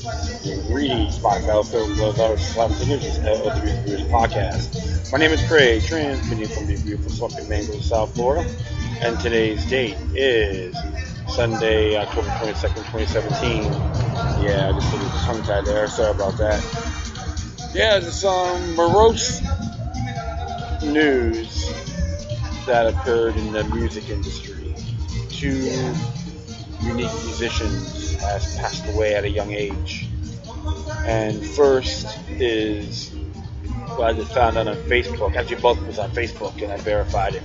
Greetings, Spotify, film lovers, singers, of the Music Reviews podcast. My name is Craig, transmitting from the beautiful Swampy Mango, South Florida, and today's date is Sunday, October 22nd, 2017. Yeah, I just put a tongue tied there. Sorry about that. Yeah, there's some morose news that occurred in the music industry. Two unique musicians has passed away at a young age. And first is what I just found out on Facebook. Actually, both was on Facebook, and I verified it.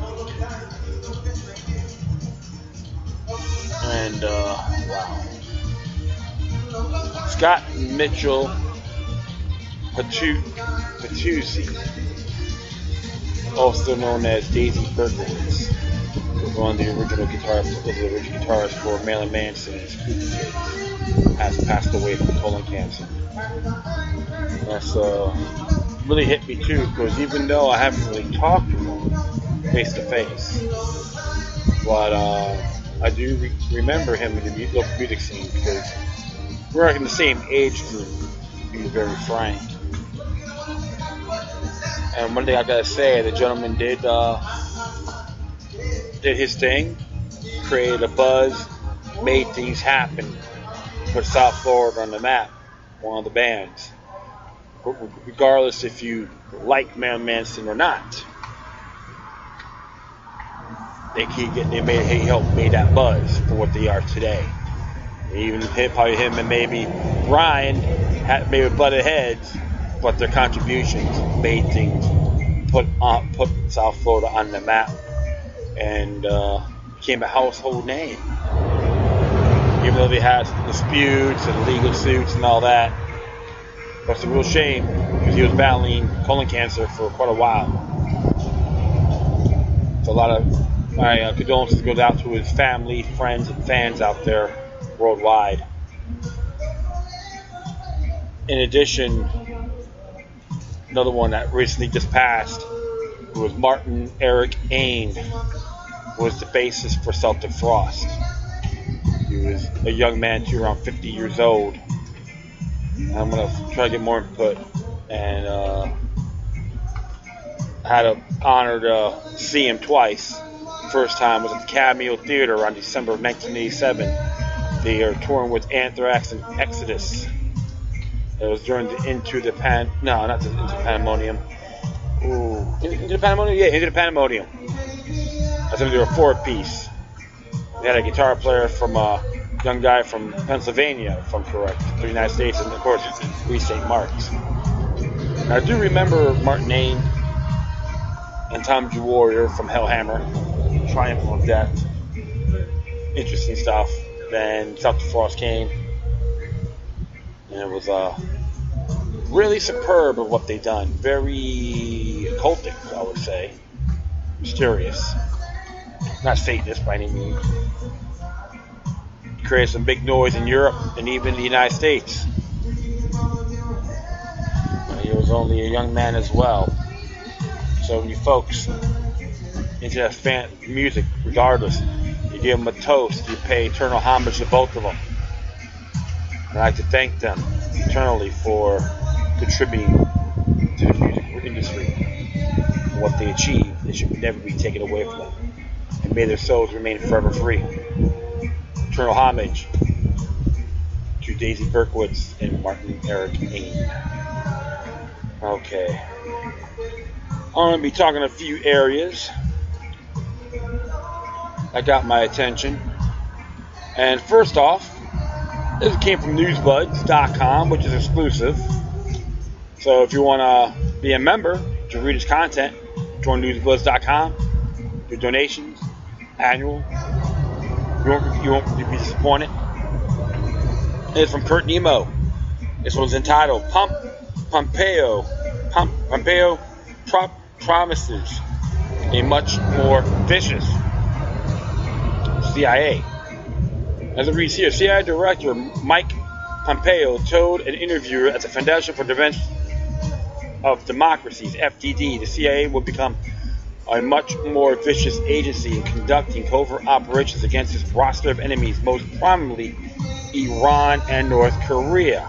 And wow, Scott Mitchell Patuzzi, also known as Daisy Berkowitz, was one of the original guitarists for Marilyn Manson's Spooky Kids, has passed away from colon cancer. That's really hit me too, because even though I haven't really talked to him face to face, but I do remember him in the local music scene because we're in the same age group, to be very frank. And one thing I gotta say, the gentleman did his thing, created a buzz, made things happen, put South Florida on the map, one of the bands. Regardless if you like Marilyn Manson or not, he helped made that buzz for what they are today. Even probably him and maybe Brian had maybe butted heads, but their contributions made things put South Florida on the map and became a household name. Even though they had disputes and legal suits and all that. But it's a real shame because he was battling colon cancer for quite a while. So a lot of my condolences goes out to his family, friends, and fans out there worldwide. In addition, another one that recently just passed was Martin Eric Ain, was the bassist for Celtic Frost. He was a young man too, around 50 years old. I'm going to try to get more input, and I had the honor to see him twice. First time was at the Cameo Theater on December of 1987. They are touring with Anthrax and Exodus. It was during the Into the Pandemonium. Into the Pandemonium? Yeah, Into the Pandemonium. I think they were a four-piece. They had a guitar player from a young guy from Pennsylvania, if I'm correct, the United States, and of course, East St. Mark's. Now, I do remember Martin Ain and Tom G. Warrior from Hellhammer, Triumph of Death. Interesting stuff. Then Celtic Frost came, and it was really superb of what they done. Very occultic, I would say. Mysterious. Not Satanist by any means. Created some big noise in Europe and even the United States. He was only a young man as well. So you folks into that fan music, regardless, you give them a toast, you pay eternal homage to both of them. And I'd like to thank them eternally for contributing to the music industry. What they achieved, it should never be taken away from them. And may their souls remain forever free. Eternal homage to Daisy Berkowitz and Martin Eric Ain. Okay. I'm going to be talking a few areas that got my attention. And first off, this came from newsbuds.com, which is exclusive. So if you want to be a member to read his content, join newsbuds.com. Do donations, annual. You won't be disappointed. It's from Kurt Nemo. This one's entitled Pompeo promises a much more vicious CIA. As it reads here, CIA Director Mike Pompeo told an interviewer at the Foundation for Defense of Democracies, FDD, the CIA will become a much more vicious agency in conducting covert operations against its roster of enemies, most prominently Iran and North Korea.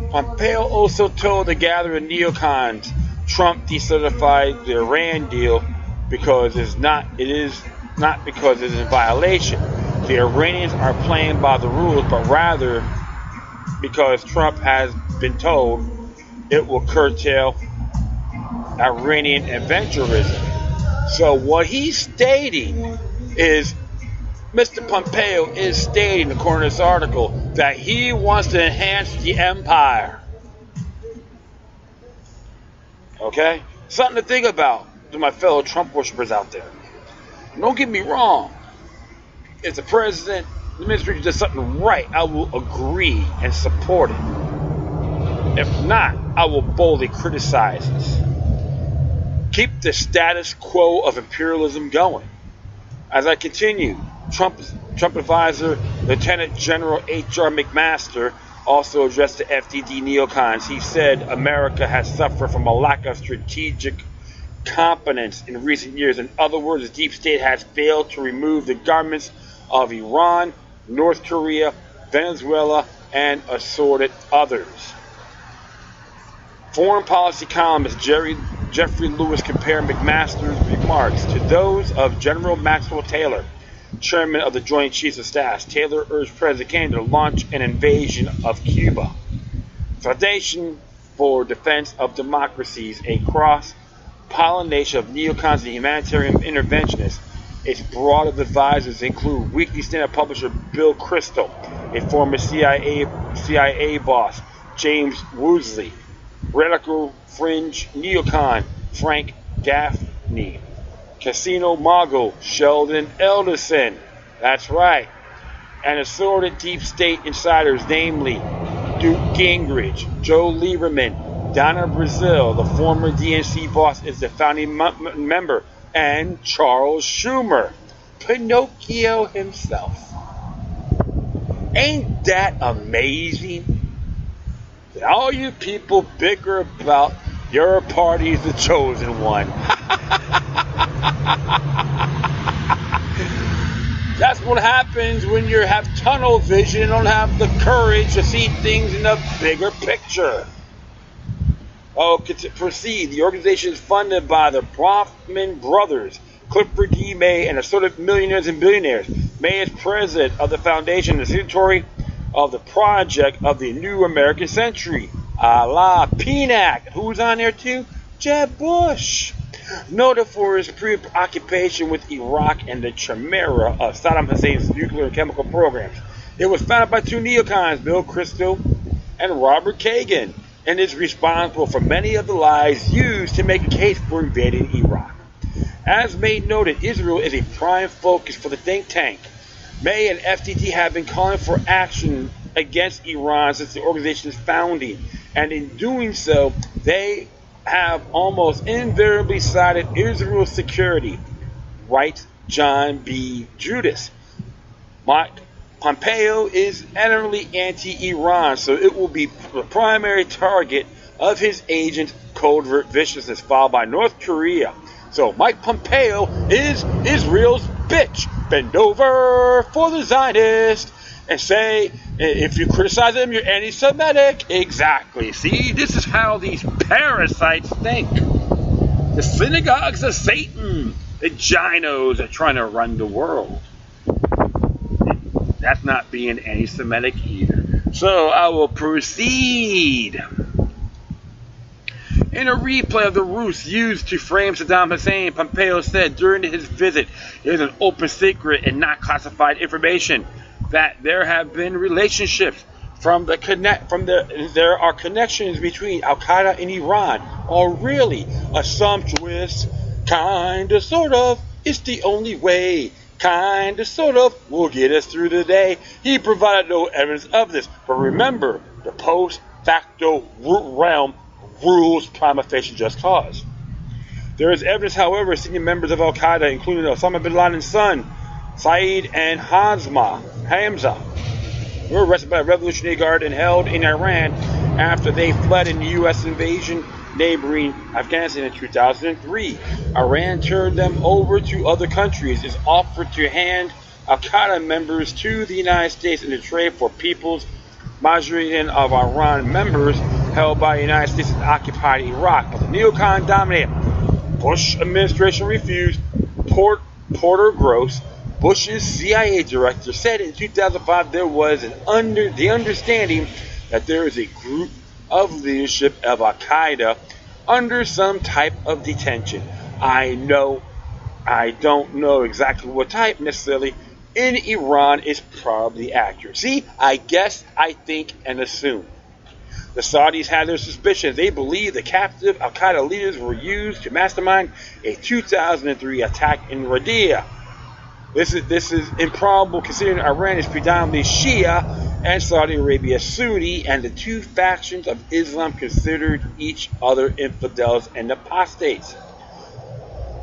Pompeo also told the gathering neocons Trump decertified the Iran deal because it is not because it is in violation. The Iranians are playing by the rules, but rather because Trump has been told it will curtail Iranian adventurism. So what he's stating is, Mr. Pompeo is stating, according to this article, that he wants to enhance the empire. Okay? Something to think about to my fellow Trump worshippers out there. Don't get me wrong. If the president, the administration does something right, I will agree and support it. If not, I will boldly criticize it. Keep the status quo of imperialism going. As I continue, Trump advisor Lieutenant General H.R. McMaster also addressed the FDD neocons. He said America has suffered from a lack of strategic competence in recent years. In other words, the deep state has failed to remove the governments of Iran, North Korea, Venezuela, and assorted others. Foreign policy columnist Jeffrey Lewis compared McMaster's remarks to those of General Maxwell Taylor, chairman of the Joint Chiefs of Staff. Taylor urged President Kennedy to launch an invasion of Cuba. Foundation for Defense of Democracies, a cross-pollination of neocons and humanitarian interventionists. Its broad of advisors include Weekly Standard publisher Bill Kristol, a former CIA boss, James Woosley, radical fringe neocon Frank Gaffney, casino mogul Sheldon Elderson, that's right, and assorted deep state insiders, namely Duke Gingrich, Joe Lieberman, Donna Brazile, the former DNC boss, is the founding member, and Charles Schumer, Pinocchio himself. Ain't that amazing? All you people bicker about your party's the chosen one. That's what happens when you have tunnel vision and don't have the courage to see things in the bigger picture. To proceed, the organization is funded by the Bronfman brothers, Clifford D. May, and assorted millionaires and billionaires. May is president of the foundation and signatory of the project of the New American Century, a la PNAC. Who's on there too? Jeb Bush. Noted for his preoccupation with Iraq and the chimera of Saddam Hussein's nuclear and chemical programs. It was founded by two neocons, Bill Kristol and Robert Kagan, and is responsible for many of the lies used to make a case for invading Iraq. As May noted, Israel is a prime focus for the think tank. May and FDT have been calling for action against Iran since the organization's founding, and in doing so, they have almost invariably cited Israel's security. Right, John B. Judas. Mike Pompeo is utterly anti-Iran, so it will be the primary target of his agent's covert viciousness, followed by North Korea. So Mike Pompeo is Israel's bitch. Bend over for the Zionist and say, if you criticize them, you're anti-Semitic. Exactly. See, this is how these parasites think. The synagogues of Satan, the ginos are trying to run the world. That's not being anti-Semitic either. So I will proceed. In a replay of the ruse used to frame Saddam Hussein, Pompeo said during his visit, it is an open secret and not classified information that there have been relationships there are connections between Al Qaeda and Iran. Or really, a sumptuous kinda sort of, it's the only way. Kinda sort of will get us through the day. He provided no evidence of this, but remember, the post facto realm rules prima facie just cause. There is evidence, however, senior members of Al Qaeda, including Osama bin Laden's son, Saeed and Hamza, were arrested by the Revolutionary Guard and held in Iran after they fled in the U.S. invasion neighboring Afghanistan in 2003. Iran turned them over to other countries, is offered to hand Al Qaeda members to the United States in the trade for people's majority of Iran members held by the United States that occupied Iraq, but the neocon-dominated Bush administration refused. Porter Gross, Bush's CIA director, said in 2005 there was the understanding that there is a group of leadership of Al-Qaeda under some type of detention. I don't know exactly what type necessarily in Iran is probably accurate. See, I guess, I think, and assume. The Saudis had their suspicions. They believe the captive Al-Qaeda leaders were used to mastermind a 2003 attack in Riyadh. This is improbable considering Iran is predominantly Shia and Saudi Arabia Sunni, and the two factions of Islam considered each other infidels and apostates.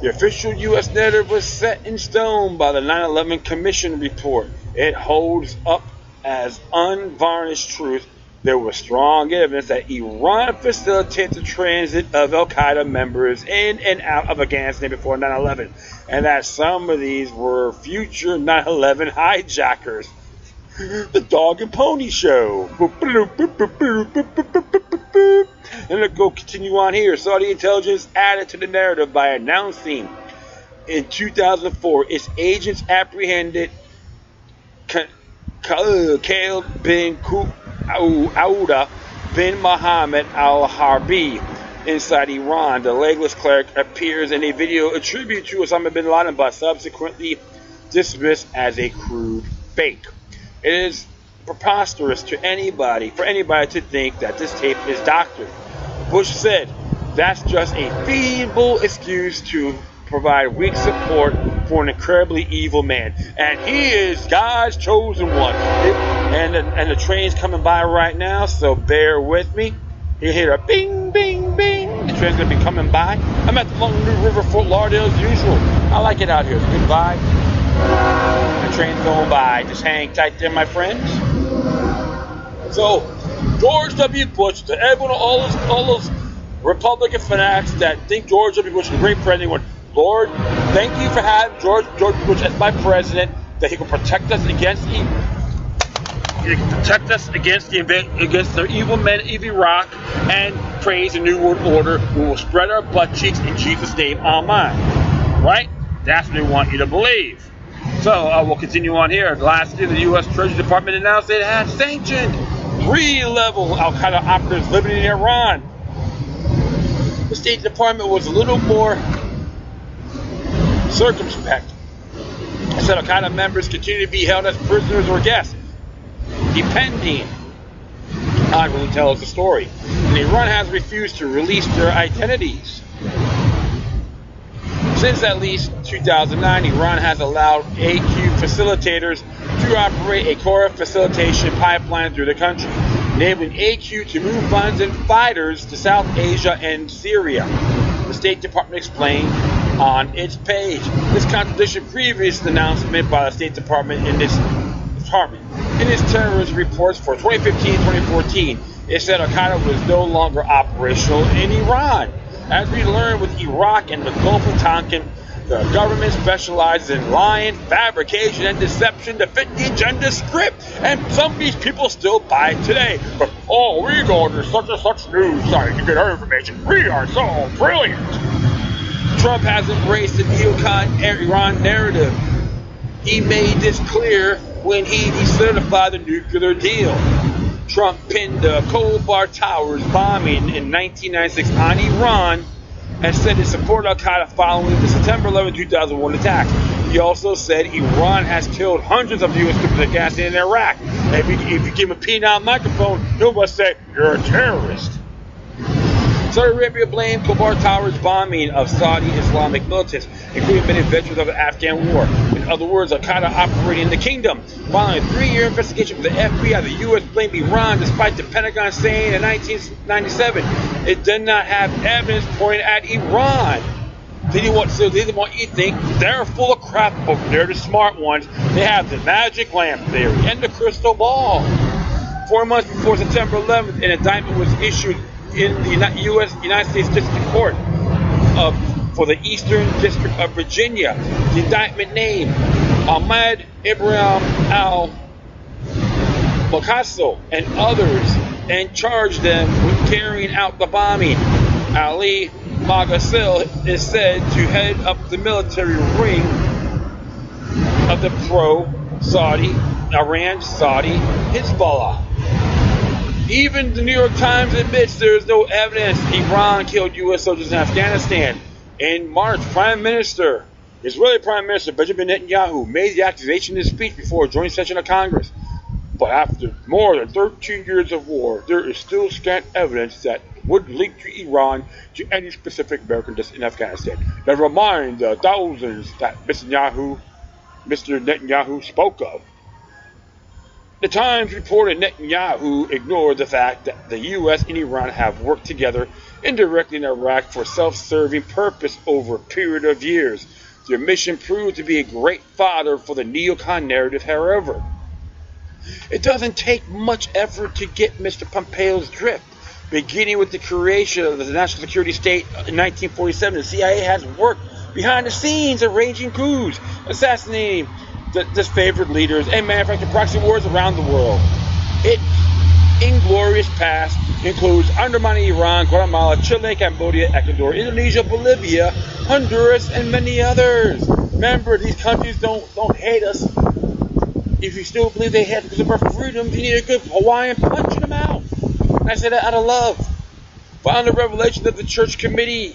The official U.S. narrative was set in stone by the 9/11 Commission report. It holds up as unvarnished truth. There was strong evidence that Iran facilitated the transit of Al-Qaeda members in and out of Afghanistan before 9/11, and that some of these were future 9/11 hijackers. The Dog and Pony Show. And let's go continue on here. Saudi intelligence added to the narrative by announcing in 2004 its agents apprehended Khalid bin Auda bin Mohammed al-Harbi inside Iran. The legless cleric appears in a video attributed to Osama bin Laden but subsequently dismissed as a crude fake. It is preposterous for anybody to think that this tape is doctored. Bush said that's just a feeble excuse to provide weak support for an incredibly evil man, and he is God's chosen one. And the train's coming by right now, so bear with me. You hear a bing, bing, bing. The train's gonna be coming by. I'm at the Long New River, Fort Lauderdale as usual. I like it out here. It's a good vibe. The train's going by. Just hang tight there, my friends. So, George W. Bush, to everyone, all those Republican fanatics that think George W. Bush is a great president, Lord, thank you for having George W. Bush as my president, that he can protect us against the evil men of Iraq, and praise the New World Order. We will spread our butt cheeks in Jesus' name, amen. Right? That's what they want you to believe. So we'll continue on here. Last year, the U.S. Treasury Department announced it had sanctioned 3-level Al-Qaeda operatives living in Iran. The State Department was a little more circumspect. It said Al-Qaeda members continue to be held as prisoners or guests, depending on who tells the story. And Iran has refused to release their identities. Since at least 2009, Iran has allowed AQ facilitators to operate a core facilitation pipeline through the country, enabling AQ to move funds and fighters to South Asia and Syria. The State Department explained on its page. This contradicted previous announcement by the State Department in its terrorist reports for 2015-2014. It said Al-Qaeda was no longer operational in Iran. As we learned with Iraq and the Gulf of Tonkin, the government specializes in lying, fabrication, and deception to fit the agenda script, and some of these people still buy it today. But, we go to such and such news site to get our information. We are so brilliant. Trump has embraced the neocon Iran narrative. He made this clear when he decertified the nuclear deal. Trump pinned the Khobar Towers bombing in 1996 on Iran and said it supported Al-Qaeda following the September 11, 2001 attacks. He also said Iran has killed hundreds of U.S. troops in Afghanistan and Iraq. And if you give him a penile microphone, he'll must say, you're a terrorist. Saudi Arabia blamed Khobar Towers bombing of Saudi Islamic militants, including many veterans of the Afghan war. In other words, Al-Qaeda operating in the kingdom. Following a 3-year investigation from the FBI, the U.S. blamed Iran, despite the Pentagon saying in 1997 it did not have evidence pointing at Iran. They didn't want you to think they're full of crap, but they're the smart ones. They have the magic lamp theory and the crystal ball. 4 months before September 11th, an indictment was issued in the United States District Court for the Eastern District of Virginia. The indictment named Ahmed Ibrahim Picasso and others and charged them with carrying out the bombing. Ali Maghasil is said to head up the military ring of the pro-Saudi, Iran-Saudi Hezbollah. Even the New York Times admits there is no evidence Iran killed U.S. soldiers in Afghanistan. In March, Israeli Prime Minister Benjamin Netanyahu made the accusation in his speech before a joint session of Congress. But after more than 13 years of war, there is still scant evidence that would link to Iran to any specific American deaths in Afghanistan. Never mind the thousands that Mr. Netanyahu spoke of. The Times reported Netanyahu ignored the fact that the U.S. and Iran have worked together indirectly in Iraq for self-serving purpose over a period of years. Their mission proved to be a great fodder for the neocon narrative, however. It doesn't take much effort to get Mr. Pompeo's drift. Beginning with the creation of the National Security State in 1947, the CIA has worked behind the scenes, arranging coups, assassinating disfavored leaders, and manufacturing proxy wars around the world. Its inglorious past includes undermining Iran, Guatemala, Chile, Cambodia, Ecuador, Indonesia, Bolivia, Honduras, and many others. Remember, these countries don't hate us. If you still believe they had because of our freedom, you need a good Hawaiian punch in them out. And I say that out of love. Following the revelation of the Church Committee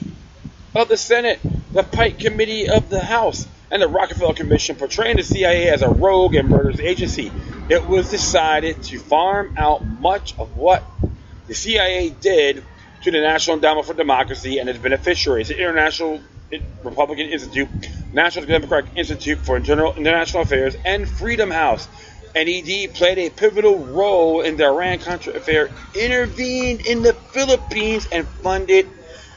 of the Senate, the Pike Committee of the House, and the Rockefeller Commission portraying the CIA as a rogue and murderous agency, it was decided to farm out much of what the CIA did to the National Endowment for Democracy and its beneficiaries, the International Republican Institute, National Democratic Institute for International Affairs, and Freedom House. NED played a pivotal role in the Iran-Contra affair, intervened in the Philippines, and funded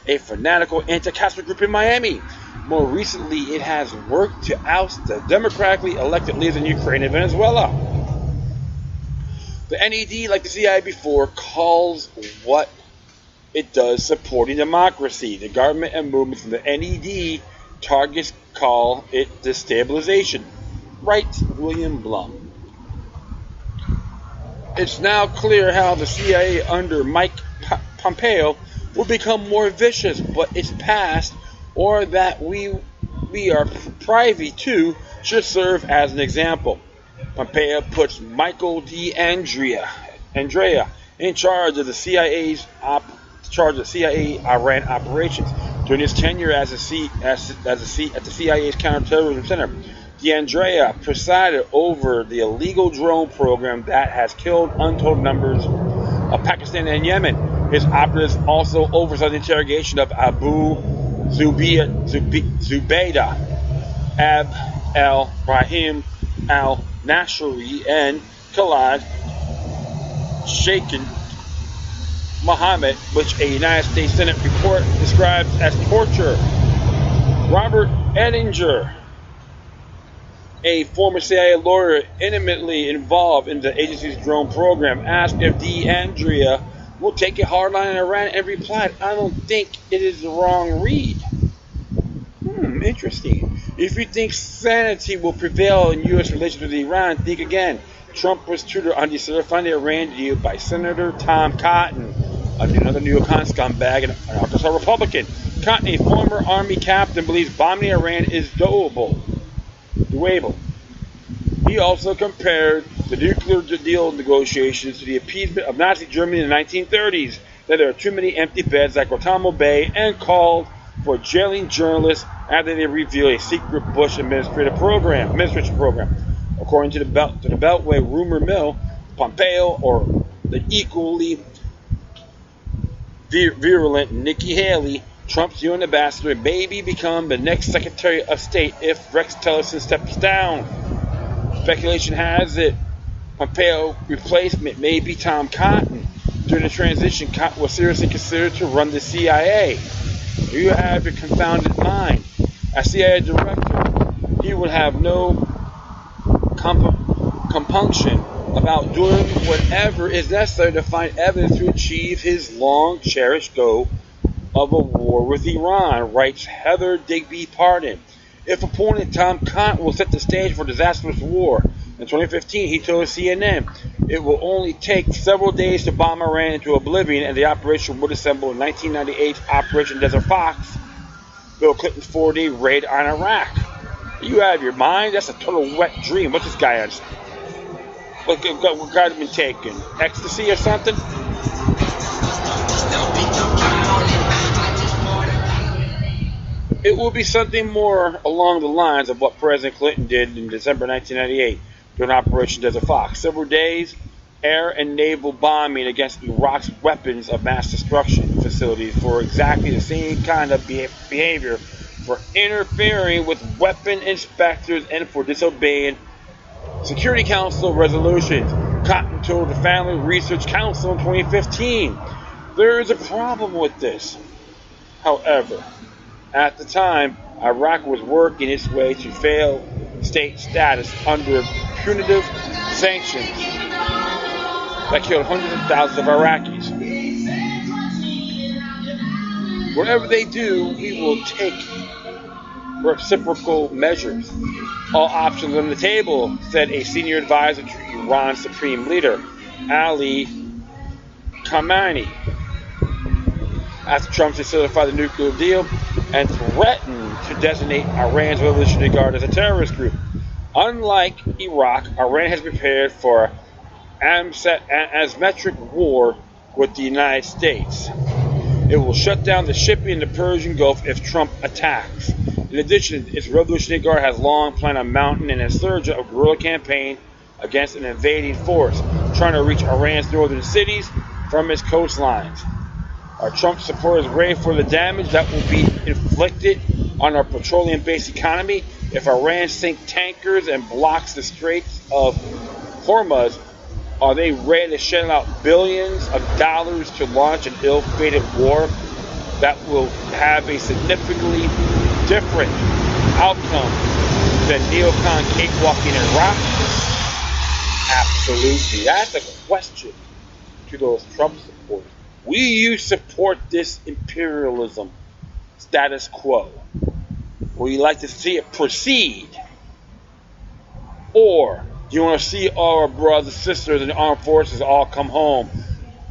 a fanatical anti-Castro group in Miami. More recently, it has worked to oust the democratically elected leaders in Ukraine and Venezuela. The NED, like the CIA before, calls what it does supporting democracy. The government and movements in the NED targets call it destabilization. Writes William Blum. It's now clear how the CIA under Mike Pompeo will become more vicious, but its past, or that we are privy to, should serve as an example. Pompeo puts Michael D'Andrea in charge of the CIA Iran operations. During his tenure at the CIA's Counterterrorism Center, D'Andrea presided over the illegal drone program that has killed untold numbers of Pakistan and Yemen. His operatives also oversaw the interrogation of Abu Zubaydah, Ab al-Rahim al-Nashri, and Khalid Sheikh Mohammed, which a United States Senate report describes as torture. Robert Ettinger, a former CIA lawyer intimately involved in the agency's drone program, asked if D'Andrea will take a hard line in Iran and replied, "I don't think it is the wrong read." Interesting. If you think sanity will prevail in U.S. relations with Iran, think again. Trump was tutored on decertifying the Iran deal by Senator Tom Cotton, another neocon scumbag and an Arkansas Republican. Cotton, a former Army captain, believes bombing Iran is doable. He also compared the nuclear deal negotiations to the appeasement of Nazi Germany in the 1930s, that there are too many empty beds at Guantanamo Bay, and called for jailing journalists after they reveal a secret Bush administration program. According to the Beltway rumor mill, Pompeo, or the equally virulent Nikki Haley, Trump's UN ambassador, may become the next Secretary of State if Rex Tillerson steps down. Speculation has it Pompeo's replacement may be Tom Cotton. During the transition, Cotton was seriously considered to run the CIA. You have a confounded mind. As CIA director, he would have no compunction about doing whatever is necessary to find evidence to achieve his long-cherished goal of a war with Iran, writes Heather Digby Pardon. If opponent Tom Cotton will set the stage for disastrous war, In 2015, he told CNN it will only take several days to bomb Iran into oblivion, and the operation would resemble 1998's Operation Desert Fox, Bill Clinton's 4-day raid on Iraq. Are you out of your mind? That's a total wet dream. What's this guy on? What guy's been taking? Ecstasy or something? It will be something more along the lines of what President Clinton did in December 1998 during Operation Desert Fox. Several days, air and naval bombing against Iraq's weapons of mass destruction facilities for exactly the same kind of behavior, for interfering with weapon inspectors and for disobeying Security Council resolutions. Cotton told the Family Research Council in 2015. There is a problem with this. However, at the time, Iraq was working its way to failed state status under punitive sanctions that killed hundreds of thousands of Iraqis. Whatever they do, we will take reciprocal measures. All options on the table, said a senior advisor to Iran's supreme leader, Ali Khamenei, after Trump solidified the nuclear deal and threatened to designate Iran's Revolutionary Guard as a terrorist group. Unlike Iraq, Iran has prepared for an asymmetric war with the United States. It will shut down the shipping in the Persian Gulf if Trump attacks. In addition, its Revolutionary Guard has long planned on mounting an insurgent or guerrilla campaign against an invading force, trying to reach Iran's northern cities from its coastlines. Our Trump supporters brave for the damage that will be inflicted on our petroleum-based economy if Iran sinks tankers and blocks the Straits of Hormuz. Are they ready to shell out billions of dollars to launch an ill-fated war that will have a significantly different outcome than neocon cakewalking in Iraq? Absolutely. That's a question to those Trump supporters. Will you support this imperialism status quo? Will you like to see it proceed? Or do you want to see all our brothers and sisters in the armed forces all come home,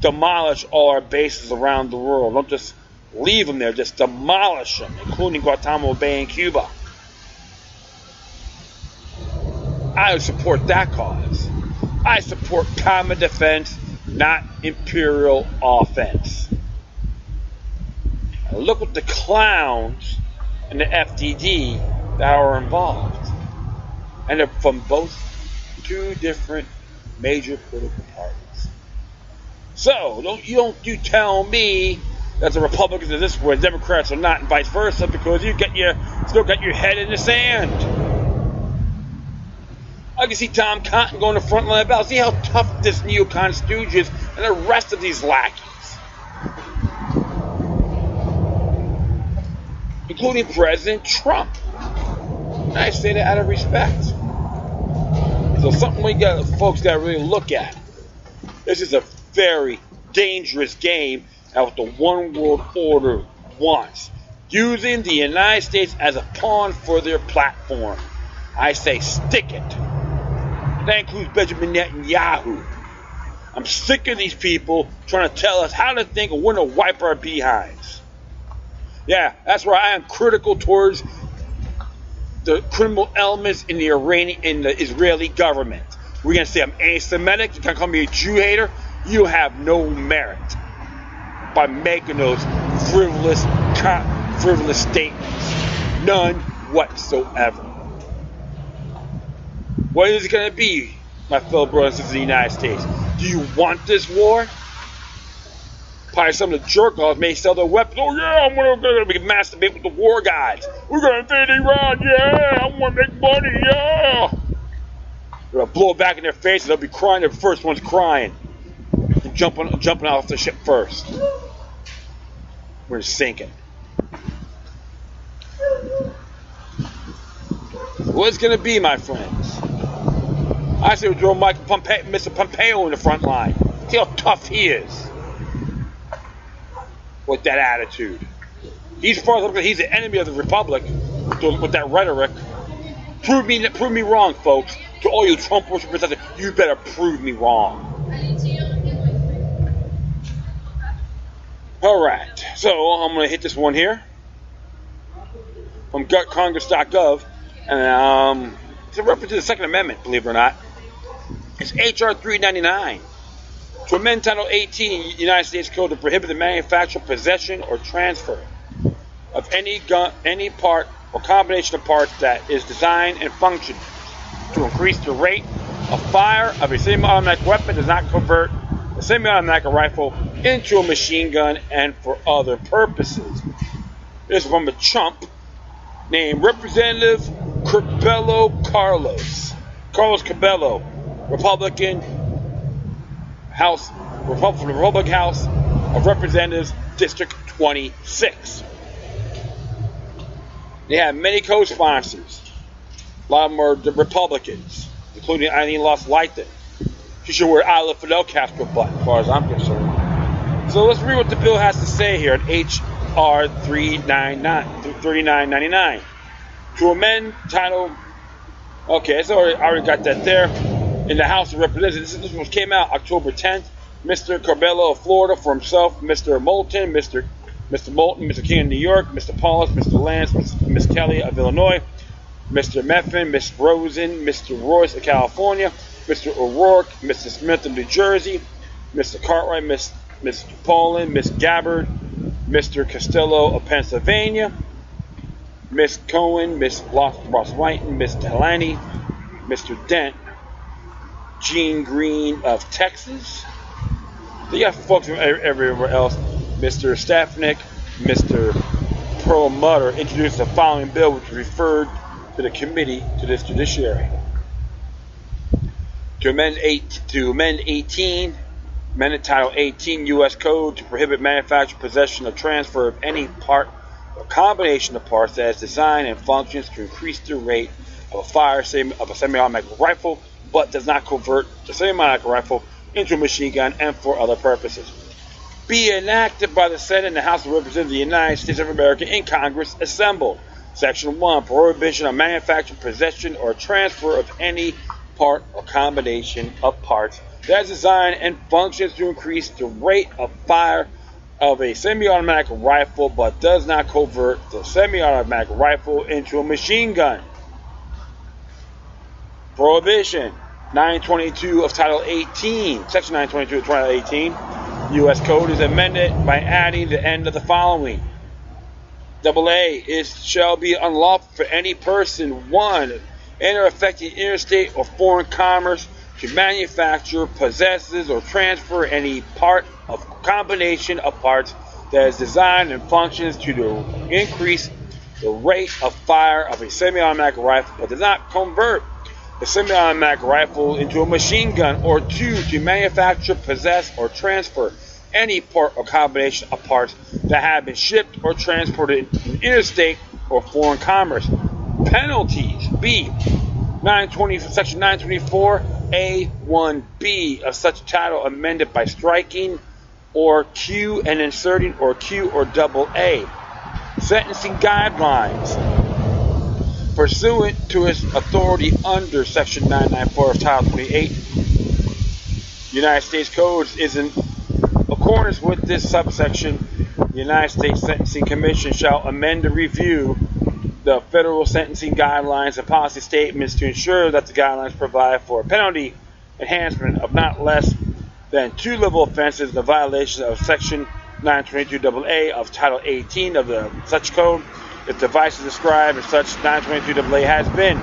demolish all our bases around the world? Don't just leave them there, just demolish them, including Guantanamo Bay in Cuba. I support that cause. I support common defense, not imperial offense. Now look at the clowns and the FDD that are involved. And they're from both two different major political parties. So don't you tell me that the Republicans are this way, Democrats are not, and vice versa, because you still got your head in the sand. I can see Tom Cotton going to the front line of battle. See how tough this neocon stooge is and the rest of these lackeys, including President Trump. And I say that out of respect. So something folks got to really look at. This is a very dangerous game at what the one world order wants, using the United States as a pawn for their platform. I say stick it. That includes Benjamin Netanyahu. I'm sick of these people trying to tell us how to think and when to wipe our behinds. Yeah, that's where I am critical towards the criminal elements in the Israeli government. We're going to say I'm anti-Semitic. You're going to call me a Jew hater. You have no merit by making those frivolous statements. None whatsoever. What is it going to be, my fellow brothers and sisters in the United States? Do you want this war? Probably some of the jerk-offs may sell their weapons. Oh yeah, I'm going to masturbate with the war guys. We're going to invade Iran, yeah. I want to make money, yeah. They're going to blow it back in their face and they'll be crying. They're the first ones crying. And jumping off the ship first. We're sinking. What's going to be, my friends? I say we throw Mr. Pompeo in the front line. See how tough he is with that attitude. He's the enemy of the Republic with that rhetoric. Prove me wrong, folks. To all you Trump worshippers out there, you better prove me wrong. Alright, so I'm going to hit this one here from gutcongress.gov, and it's a reference to the Second Amendment, believe it or not. It's H.R. 399 to amend Title 18 United States Code to prohibit the manufacture, possession, or transfer of any gun, any part or combination of parts that is designed and functioned to increase the rate of fire of a semi-automatic weapon, does not convert a semi-automatic rifle into a machine gun, and for other purposes. This is from a chump named Representative Carlos Cabello, Republican House of Representatives, District 26. They have many co-sponsors. A lot of them are the Republicans, including Eileen Loss-Lighton. She should wear I Love Fidel Castro button, as far as I'm concerned. So let's read what the bill has to say here at H.R. 3999. To amend Title... Okay, so I already got that there. In the House of Representatives, this one came out October 10th. Mr. Carbello of Florida for himself, Mr. Moulton, Mr. King of New York, Mr. Paulus, Mr. Lance, Ms. Kelly of Illinois, Mr. Meffin, Ms. Rosen, Mr. Royce of California, Mr. O'Rourke, Mr. Smith of New Jersey, Mr. Cartwright, Mr. Poland, Ms. Gabbard, Mr. Costello of Pennsylvania, Ms. Cohen, Ms. Ross-Whiten, Ms. Delaney, Mr. Dent, Gene Green of Texas. They got folks from everywhere else. Mr. Stafnick, Mr. Perlmutter introduced the following bill, which was referred to the committee to this judiciary. To amend Title 18 U.S. Code to prohibit manufacture, possession, or transfer of any part or combination of parts that is designed and functions to increase the rate of a fire of a semi-automatic rifle, but does not convert the semi-automatic rifle into a machine gun, and for other purposes. Be enacted by the Senate and the House of Representatives of the United States of America in Congress assembled. Section 1. Prohibition of manufacture, possession, or transfer of any part or combination of parts that is designed and functions to increase the rate of fire of a semi-automatic rifle, but does not convert the semi-automatic rifle into a machine gun. Prohibition. 922 of Title 18, Section 922 of Title 18, U.S. Code is amended by adding the end of the following. AA, it shall be unlawful for any person, 1, enter affecting interstate or foreign commerce to manufacture, possesses, or transfer any part of combination of parts that is designed and functions to increase the rate of fire of a semi-automatic rifle, but does not convert the semi-automatic rifle into a machine gun, or 2, to manufacture, possess, or transfer any part or combination of parts that have been shipped or transported in interstate or foreign commerce. Penalties. B. Section 924A1B of such title amended by striking or Q and inserting or Q or AA. Sentencing guidelines. Pursuant to its authority under Section 994 of Title 28, United States Code is in accordance with this subsection. The United States Sentencing Commission shall amend and review the federal sentencing guidelines and policy statements to ensure that the guidelines provide for a penalty enhancement of not less than 2 level offenses in the violation of Section 922AA of Title 18 of the such code. If the vice is described as such 922AA has been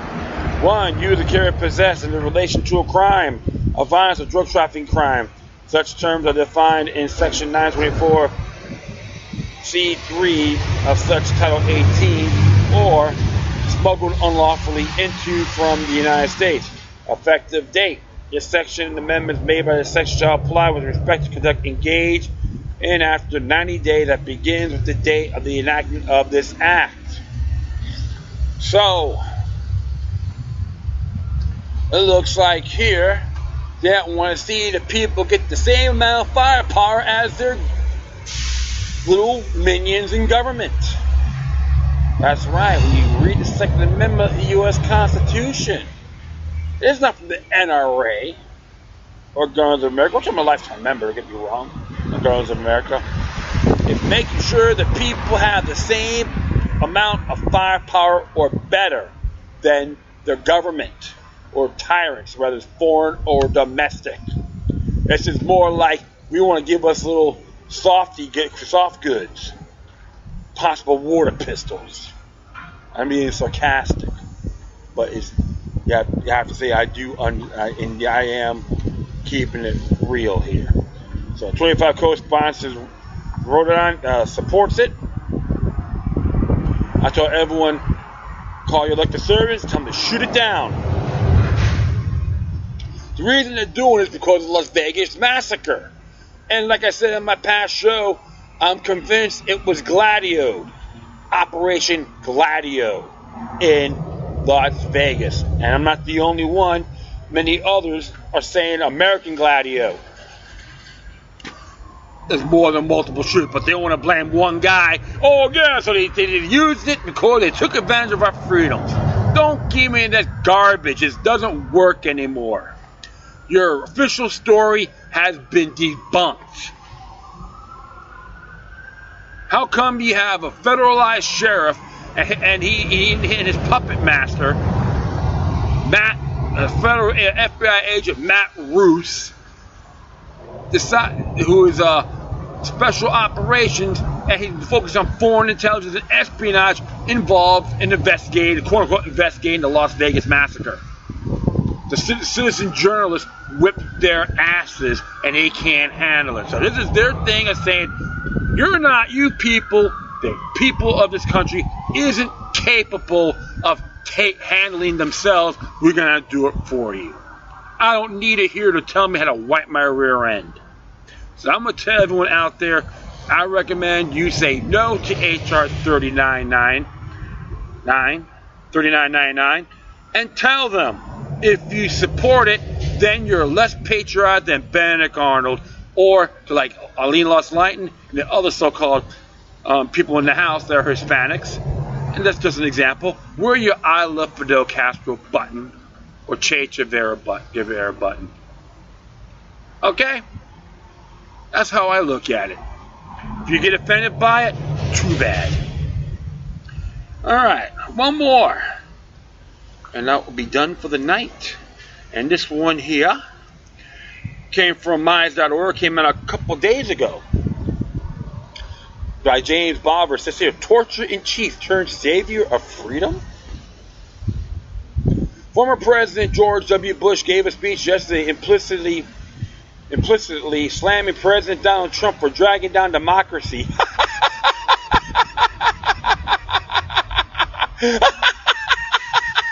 1. Use or carry or possess in relation to a crime, a violence or drug trafficking crime. Such terms are defined in Section 924C3 of such Title 18, or smuggled unlawfully into from the United States. Effective date. This section amendments made by this section shall apply with respect to conduct engaged in after 90 days that begins with the date of the enactment of this act. So, it looks like here they don't want to see the people get the same amount of firepower as their little minions in government. That's right. When you read the Second Amendment of the U.S. Constitution. It's not from the NRA or Guns of America, which I'm a lifetime member, don't get me wrong, of Guns of America. It's making sure that people have the same amount of firepower or better than their government or tyrants, whether it's foreign or domestic. This is more like we want to give us little soft goods, possible water pistols. I'm being sarcastic, but you have to say I am keeping it real here. So 25 co-sponsors wrote it on, supports it. I tell everyone, call your elected servants, tell them to shoot it down. The reason they're doing it is because of the Las Vegas massacre. And like I said in my past show, I'm convinced it was Gladio, Operation Gladio in Las Vegas. And I'm not the only one. Many others are saying American Gladio. There's more than multiple shooters, but they don't want to blame one guy. Oh yeah, so they used it because they took advantage of our freedoms. Don't give me that garbage. It doesn't work anymore. Your official story has been debunked. How come you have a federalized sheriff and he and his puppet master, federal FBI agent Matt Roos, who is special operations, and he's focused on foreign intelligence and espionage involved in investigating, quote-unquote, investigating the Las Vegas massacre. The citizen journalists whipped their asses, and they can't handle it. So this is their thing of saying, you people, the people of this country, isn't capable of handling themselves. We're going to do it for you. I don't need it here to tell me how to wipe my rear end. So I'm going to tell everyone out there, I recommend you say no to HR 3999, and tell them if you support it, then you're less patriotic than Benedict Arnold, or to like Aline Loss-Lighton and the other so-called people in the House that are Hispanics. And that's just an example. Wear your I Love Fidel Castro button or Che Guevara button. Okay? That's how I look at it. If you get offended by it, too bad. Alright, one more. And that will be done for the night. And this one here came from Minds.org, came out a couple days ago. By James Bobber. It says here, torture in chief turns savior of freedom? Former President George W. Bush gave a speech yesterday implicitly slamming President Donald Trump for dragging down democracy.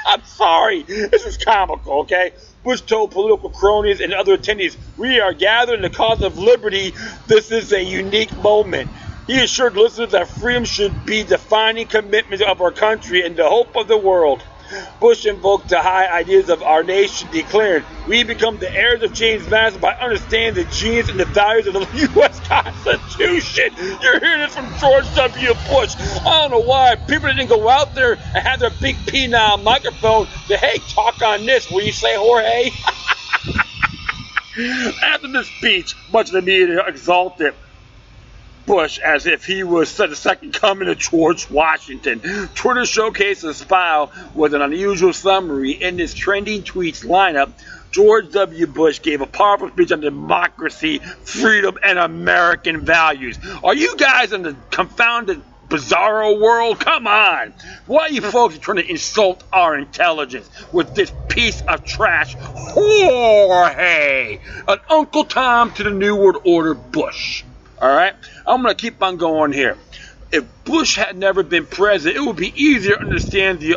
I'm sorry. This is comical, okay? Bush told political cronies and other attendees, "We are gathered in the cause of liberty. This is a unique moment." He assured listeners that freedom should be defining commitment of our country and the hope of the world. Bush invoked the high ideas of our nation, declaring, "We become the heirs of James Madison by understanding the genius and the values of the U.S. Constitution." You're hearing this from George W. Bush. I don't know why people didn't go out there and have their big penile microphone say, "Hey, talk on this. Will you say Jorge?" After this speech, much of the media exalted Bush as if he was the second coming of George Washington. Twitter showcased his file with an unusual summary. In his trending tweets lineup, George W. Bush gave a powerful speech on democracy, freedom, and American values. Are you guys in the confounded bizarro world? Come on! Why are you folks trying to insult our intelligence with this piece of trash? Jorge! An Uncle Tom to the New World Order Bush. Alright? I'm going to keep on going here. If Bush had never been president, it would be easier to understand the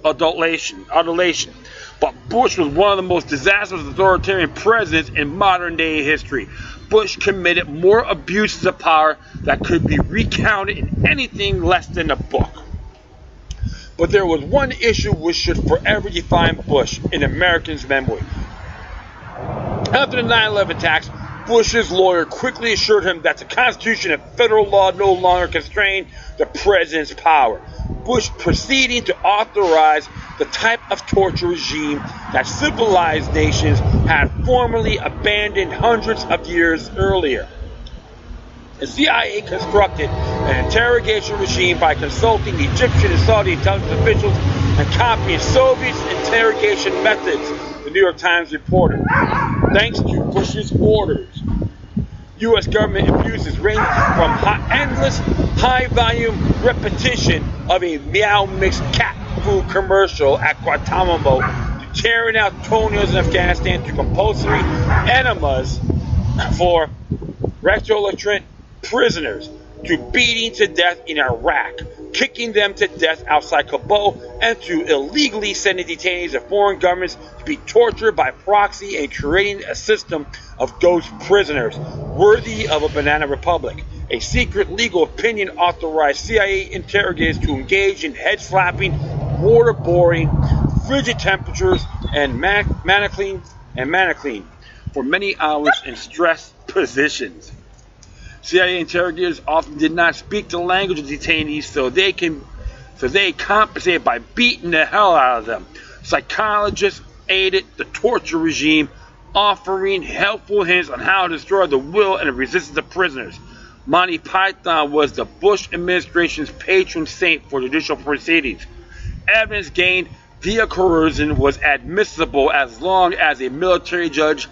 adulation. But Bush was one of the most disastrous authoritarian presidents in modern day history. Bush committed more abuses of power that could be recounted in anything less than a book. But there was one issue which should forever define Bush in Americans' memory. After the 9/11 attacks, Bush's lawyer quickly assured him that the Constitution and federal law no longer constrained the president's power. Bush proceeding to authorize the type of torture regime that civilized nations had formerly abandoned hundreds of years earlier. The CIA constructed an interrogation regime by consulting Egyptian and Saudi intelligence officials and copying Soviet interrogation methods, the New York Times reported. Thanks to Bush's orders, U.S. government abuses ranged from endless, high-volume repetition of a Meow Mix cat food commercial at Guantanamo to tearing out toenails in Afghanistan to compulsory enemas for recalcitrant prisoners to beating to death in Iraq, kicking them to death outside Kabul, and to illegally sending detainees of foreign governments to be tortured by proxy and creating a system of ghost prisoners worthy of a banana republic. A secret legal opinion authorized CIA interrogators to engage in head-slapping, waterboarding, frigid temperatures, and manacling for many hours in stressed positions. CIA interrogators often did not speak the language of detainees, so they compensated by beating the hell out of them. Psychologists aided the torture regime, offering helpful hints on how to destroy the will and the resistance of prisoners. Monty Python was the Bush administration's patron saint for judicial proceedings. Evidence gained via coercion was admissible as long as a military judge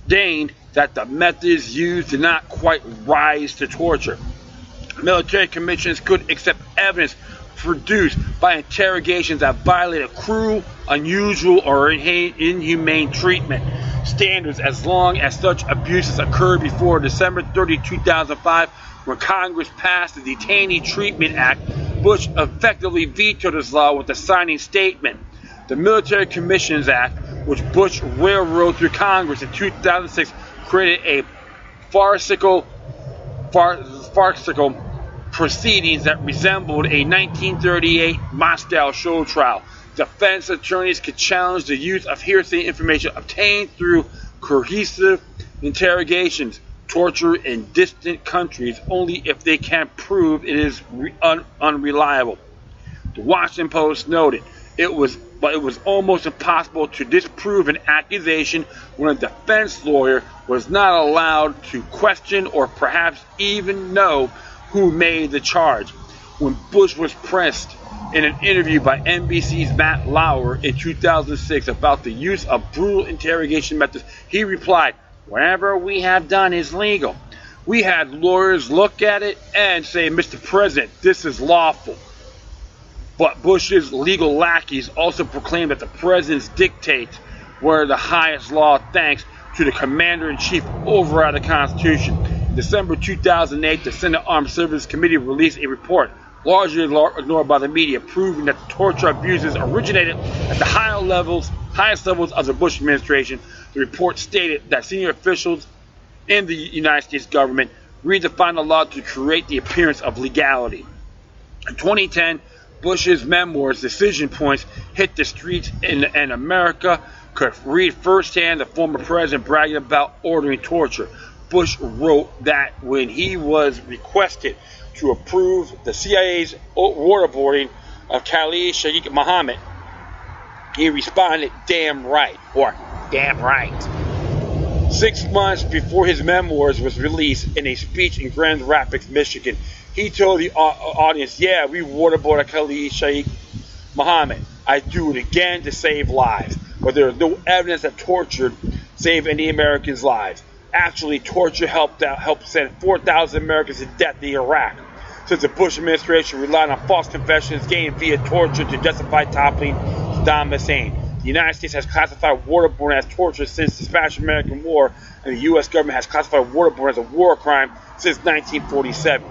deigned that the methods used did not quite rise to torture. Military commissions could accept evidence produced by interrogations that violated cruel, unusual, or inhumane treatment standards as long as such abuses occurred before December 30, 2005, when Congress passed the Detainee Treatment Act. Bush effectively vetoed this law with the signing statement. The Military Commissions Act, which Bush railroaded through Congress in 2006, created a farcical proceedings that resembled a 1938 Moscow show trial. Defense attorneys could challenge the use of hearsay information obtained through coercive interrogations, torture in distant countries, only if they can prove it is unreliable. The Washington Post noted it was almost impossible to disprove an accusation when a defense lawyer was not allowed to question or perhaps even know who made the charge. When Bush was pressed in an interview by NBC's Matt Lauer in 2006 about the use of brutal interrogation methods, he replied, "Whatever we have done is legal. We had lawyers look at it and say, Mr. President, this is lawful." But Bush's legal lackeys also proclaimed that the president's dictates were the highest law thanks to the commander-in-chief override the Constitution. In December 2008, the Senate Armed Services Committee released a report, largely ignored by the media, proving that the torture abuses originated at the highest levels of the Bush administration. The report stated that senior officials in the United States government redefined the law to create the appearance of legality. In 2010, Bush's memoirs, Decision Points, hit the streets, and America could read firsthand the former president bragging about ordering torture. Bush wrote that when he was requested to approve the CIA's waterboarding of Khalid Sheikh Mohammed, he responded, "Damn right," or "Damn right." 6 months before his memoirs was released, in a speech in Grand Rapids, Michigan, he told the audience, "Yeah, we waterboarded Khalid Sheikh Mohammed. I do it again to save lives. But there is no evidence that torture saved any Americans' lives. Actually, torture helped send 4,000 Americans to death in Iraq. Since the Bush administration relied on false confessions gained via torture to justify toppling Saddam Hussein. The United States has classified waterboarding as torture since the Spanish-American War, and the U.S. government has classified waterboarding as a war crime since 1947.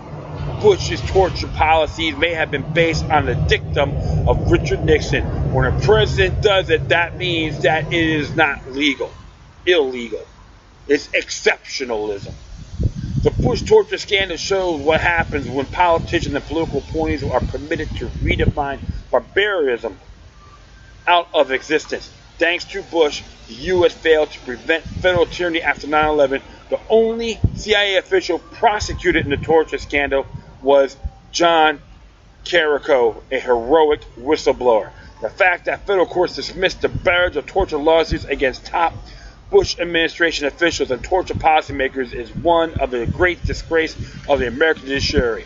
Bush's torture policies may have been based on the dictum of Richard Nixon. When a president does it, that means that it is not illegal. It's exceptionalism. The Bush torture scandal shows what happens when politicians and political appointees are permitted to redefine barbarism out of existence. Thanks to Bush, the U.S. failed to prevent federal tyranny after 9/11. The only CIA official prosecuted in the torture scandal was John Carrico, a heroic whistleblower. The fact that federal courts dismissed the barrage of torture lawsuits against top Bush administration officials and torture policymakers is one of the great disgrace of the American judiciary.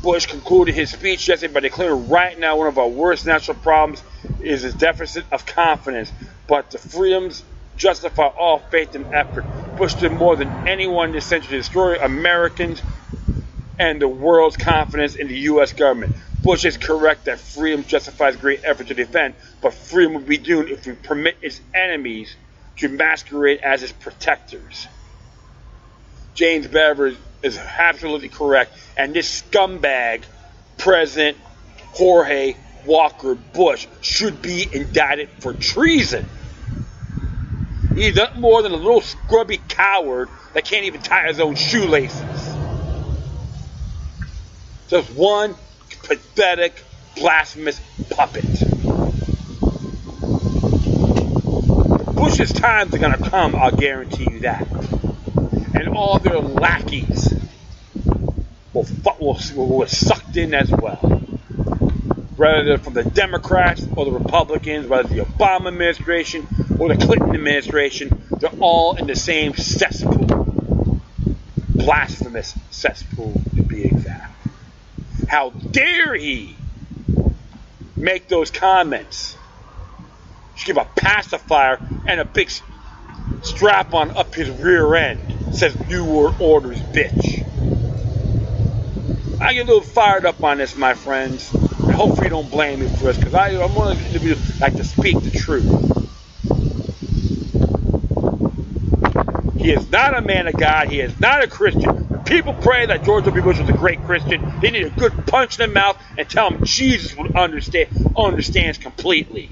Bush concluded his speech yesterday by declaring right now one of our worst national problems is a deficit of confidence, but the freedoms justify all faith and effort. Bush did more than anyone in this century to destroy Americans and the world's confidence in the U.S. government. Bush is correct that freedom justifies great effort to defend, but freedom would be doomed if we permit its enemies to masquerade as its protectors. James Bever is absolutely correct, and this scumbag, President Jorge Walker Bush, should be indicted for treason. He's nothing more than a little scrubby coward that can't even tie his own shoelaces. Just one pathetic, blasphemous puppet. Bush's times are going to come, I'll guarantee you that. And all their lackeys will get sucked in as well. Whether they're from the Democrats or the Republicans, whether the Obama administration or the Clinton administration, they're all in the same cesspool. Blasphemous cesspool, to be exact. How dare he make those comments? Just give a pacifier and a big strap on up his rear end. Says New World Orders, bitch. I get a little fired up on this, my friends. And hopefully you don't blame me for this, because I'm one of the individuals that like to speak the truth. He is not a man of God. He is not a Christian. When people pray that George W. Bush was a great Christian, they need a good punch in the mouth and tell him Jesus would understands completely.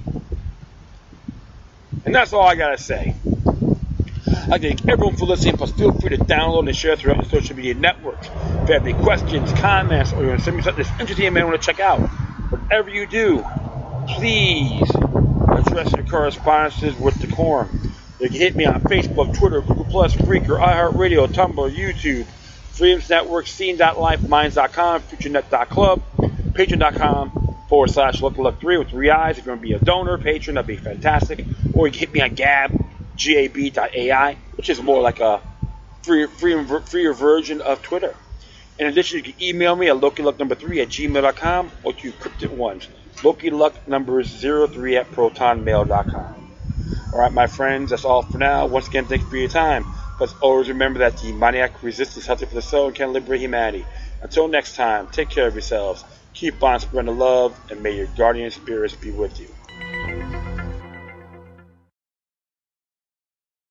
And that's all I got to say. I thank everyone for listening, plus feel free to download and share throughout your social media networks. If you have any questions, comments, or you want to send me something that's interesting you may want to check out, whatever you do, please address your correspondences with decorum. You can hit me on Facebook, Twitter, Google+, Spreaker, iHeartRadio, Tumblr, YouTube, Freedoms Network, Scene.life, Minds.com, FutureNet.club, Patreon.com/LuckyLuck3 with 3 eyes. If you want to be a donor, patron, that'd be fantastic. Or you can hit me on gab.ai, which is more like a freer version of Twitter. In addition, you can email me at LokiLuck3@gmail.com or to encrypted ones, LokiLuck03@protonmail.com. Alright, my friends, that's all for now. Once again, thank you for your time. But always remember that the demoniac resistance is healthy for the soul and can liberate humanity. Until next time, take care of yourselves. Keep on spreading the love, and may your guardian spirits be with you.